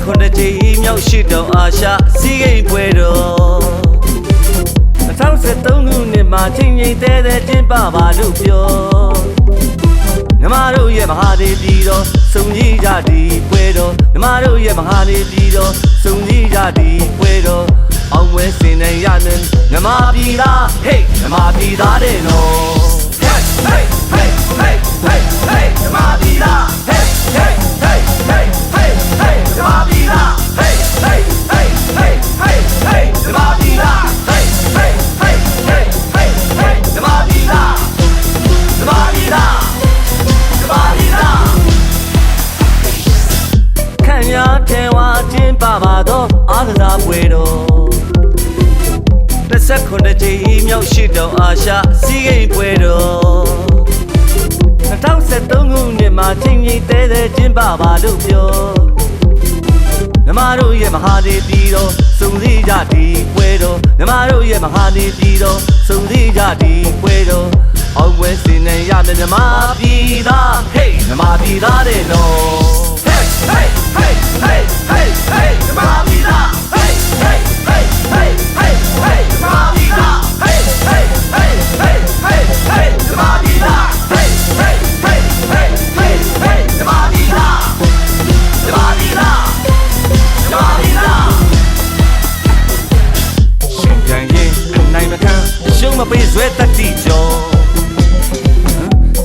ခုနှစ်ကြိမ်မြောက်ရှိတောင်အာရှစီးကိန်းပွဲတော်2013ခုနှစ်မှာချိန်ချိန်တဲတဲကျင်းပပါလို့ပြောမြမတို့ရဲ့မဟာဒေပြည်တော်စုံကြီးကြဒီပွဲတော်မြမတို့ရဲ့မဟာဒေပြည်တော်စုံကြီးကြဒီပွဲတော်အောင်ပွဲစင်နိုင်ရမယ်မြမပြည်သားဟေးမြမပြည်သားတဲ့နော်ဟေးဟေးဟေးဟေးဟေးဟေးမြမပြည်သားဟေးဟေးဟေးဟေးဟေးဟေးမြမပြည်သားဟေးဟေးဟေးဟေးဟေးဟေးမြမပြည်သားဟေးဟေးဟေးဟေးဟေးဟေးမြမပြည်သားမြမပြည်သားမြမပြည်သားခံရတဲ့ဝါချင်းပါပါတော့အားကစားပွဲတော်29ကြိမ်မြောက်ရှိတောင်အာရှစီးကိန်းပွဲတော်2013ခုနှစ်မှာချိန်ကြီးတဲတဲကျင်းပပါလို့ပြောမြမတို့ရဲ့မဟာဒေပြည်တော်စုံစည်းကြဒီပွဲတော်မြမတို့ရဲ့မဟာဒေပြည်တော်စုံစည်းကြဒီပွဲတော်အောင်ပွဲစင်နေရမယ်မြမပြည်သားဟေးမြမပြည်သားတဲ့နော်ဟေးဟေးဟေးဟေးဟေးဟေးမြမပြည်သားဟေးဟေးဟေးဟေးဟေးဟေးမြမပြည်သားဟေးဟေးဟေးဟေးဟေးဟေးမြမပြည်သားဟေးဟေးဟေးဟေးဟေးဟေးမြမပြည်သားမြမပြည်သားမြမပြည်သားရှင်ပြန်ရင်နိုင်မခံရှုံးမပေးဆွဲတတိကျော်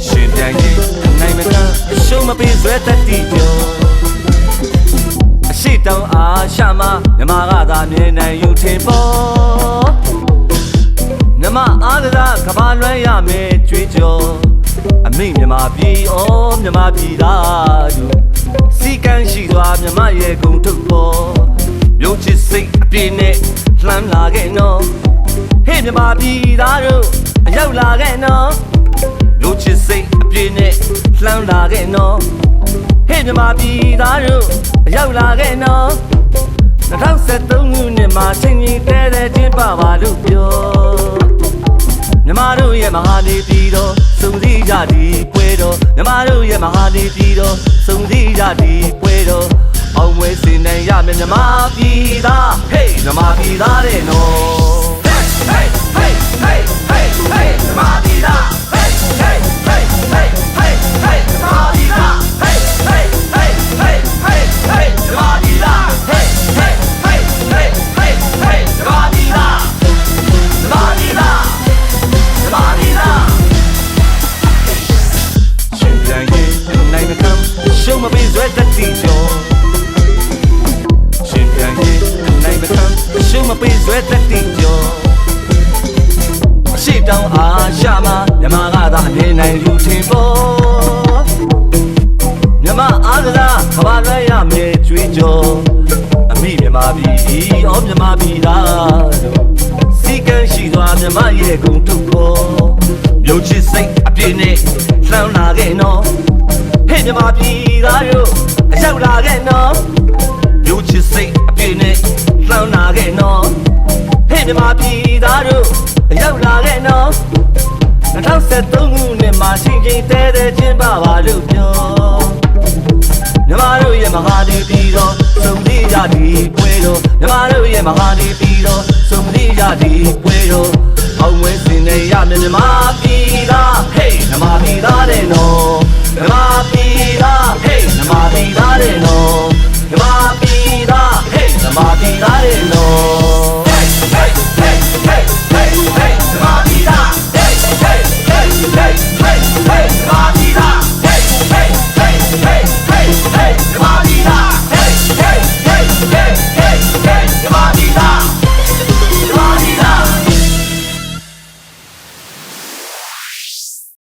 ရှင်ပြန်ရင်နိုင်မခံရှုံးမပေးဆွဲတတိကျော်အရှိတောင်အားရှာမမြမကသာမြင်နိုင်ယူထင်ပေါ်မြမအားကကဘာလွှဲရမယ်ကြွေးကြော်အမိမြမပြည်ဩမြမပြည်သားသူစီကန်းရှိစွာမြမရဲ့ဂုံထုတ်ပေါ်မြို့ချစ်စိတ်အပြည့်နဲ့လှမ်းလာခဲ့နော်ဟေးမြမပြည်သားတို့အရောက်လာခဲ့နော်မြို့ချစ်စိတ်အပြည့်နဲ့လှမ်းလာခဲ့နော်ဟေးမြမပြည်သားတို့အရောက်လာခဲ့နော်2013ခုနှစ်မှာချိန်ကြီးတဲတဲကျင်းပပါလို့ပြောမြမတို့ရဲ့မဟာဒေပြည်တော်စုံစည်းကြဒီပွဲတော်မြမတို့ရဲ့မဟာဒေပြည်တော်စုံစည်းကြဒီပွဲတော်အောင်ပွဲစင်နိုင်ရမယ်မြမပြည်သားဟေးမြမပြည်သားတဲ့နော်ဟေးဟေးဟေးဟေးဟေးဟေးမြမပြည်သားဟေးဟေးဟေးဟေးဟေးဟေးမြမပြည်သားဟေးဟေးဟေးဟေးဟေးဟေးမြမပြည်သားဟေးဟေးဟေးဟေးဟေးဟေးမြမပြည်သားမြမပြည်သားမြမပြည်သားရှင်ပြန်ရင်နိုင်မခံရှုံးမပေးဆွဲတတိကျော်ရှင်ပြန်ရင်နိုင်မခံရှုံးမပေးဆွဲတတိကျော်ရှိတောင်အားရှာမမြမကသာအမြင်နိုင်ယူထင်ပေါ်မြမအားကစားကဘာလွှဲရမယ်ကြွေးကြော်အမိမြမပြည်ဩမြမပြည်သားတို့စီကန်းရှိစွာမြမရဲ့ဂုံထုတ်ပေါ်မြို့ချစ်စိတ်အပြည့်နဲ့လှမ်းလာခဲ့နော်ဟေးမြမပြည်သားတို့အရောက်လာခဲ့နော်မြို့ချစ်စိတ်အပြည့်နဲ့လှမ်းလာခဲ့နော်ဟေးမြမပြည်သားတို့အရောက်လာခဲ့နော်2013ခုနှစ်မှာချိန်ချိန်တဲတဲကျင်းပပါလို့ပြောမြမတို့ရဲ့မဟာဒေပြည်တော်စုံစည်းကြဒီပွဲတော်မြမတို့ရဲ့မဟာဒေပြည်တော်စုံစည်းကြဒီပွဲတော်အောင်ဝဲစင်နေရမယ်မြမပြည်သားဟေးမြမပြည်သားတဲ့နော်မြမပြည်သားဟေးမြမပြည်သားတဲ့နော်မြမပြည်သားဟေးမြမပြည်သားတဲ့နော်